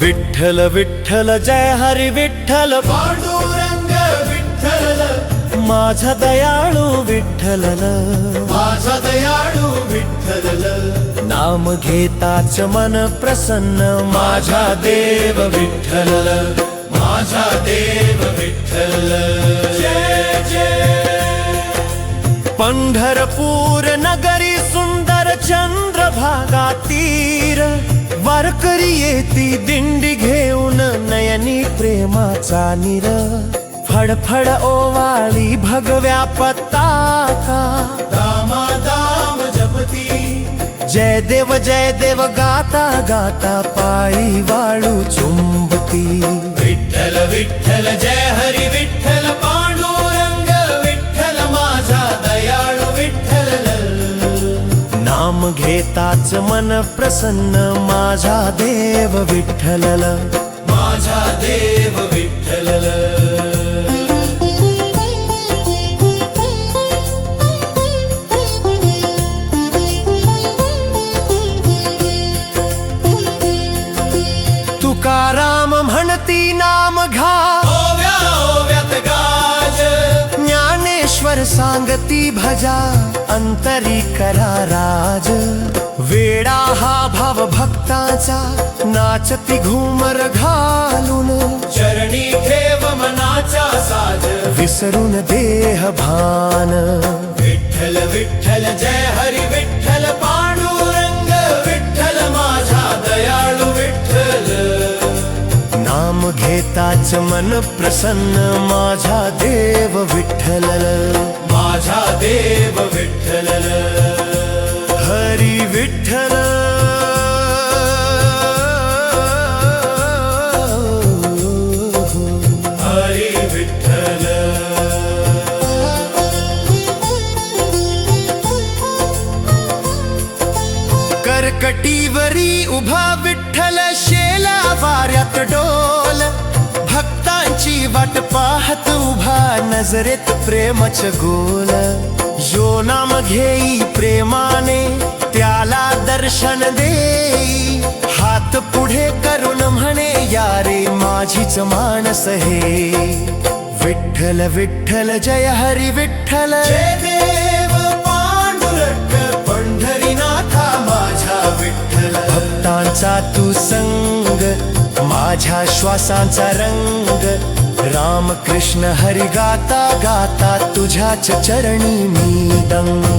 विठ्ठल विठ्ठल जय हरी विठ्ठल पांडुरंग विठ्ठल माझा दयाळू विठ्ठल माझा दयाळू विठ्ठल नाम घेताच मन प्रसन्न माझा देव विठ्ठल माझा देव विठ्ठल जय जय पंढरपूर नगरी सुंदर चंद्रभागा तीर वारकरी येती दिंडी घेऊन नयनी प्रेमाचा निर फडफड ओवाळी भगव्या पताका दामादाम जपती जय देव गाता गाता पायी वाळू चुंबती विठ्ठल विठ्ठल जय हरी विठ्ठल पांडुरंग विठ्ठल माझा दयाळू विठ्ठल नाम घेताच मन प्रसन्न माझा देव विठ्ठल माझा देव विठ्ठल तुकाराम म्हणती नाम घा ओव्या ओव्यात गाज ज्ञानेश्वर सांगती भजा अंतरी करा राज वेडा हा भाव भक्ताचा नाचती घुमर घालून चरणी ठेव मनाचा साज विसरून देह भान विठ्ठल विठ्ठल जय हरी विठ्ठल पांडुरंग विठ्ठल माझा दयाळू विठ्ठल नाम घेताच मन प्रसन्न माझा देव विठ्ठल माझा देव विठ्ठल हरी विठ्ठल हरी विठ्ठल करकटीवरी उभा विठ्ठल शेला वाऱ्यात डोल भक्तांची वाट पाहत उभा नजरेत प्रेमच गोल जो नाम घेई प्रेमाने त्याला दर्शन देई हात पुढे करून म्हणे यारे माझीच मानस हे विठ्ठल विठ्ठल जय हरी विठ्ठल जय देव पांडुरंग पंढरीनाथा माझा विठ्ठल भक्तांचा तू संग माझ्या श्वासांचा रंग राम कृष्ण हरी गाता गाता तुझ्याच चरणी मी दंग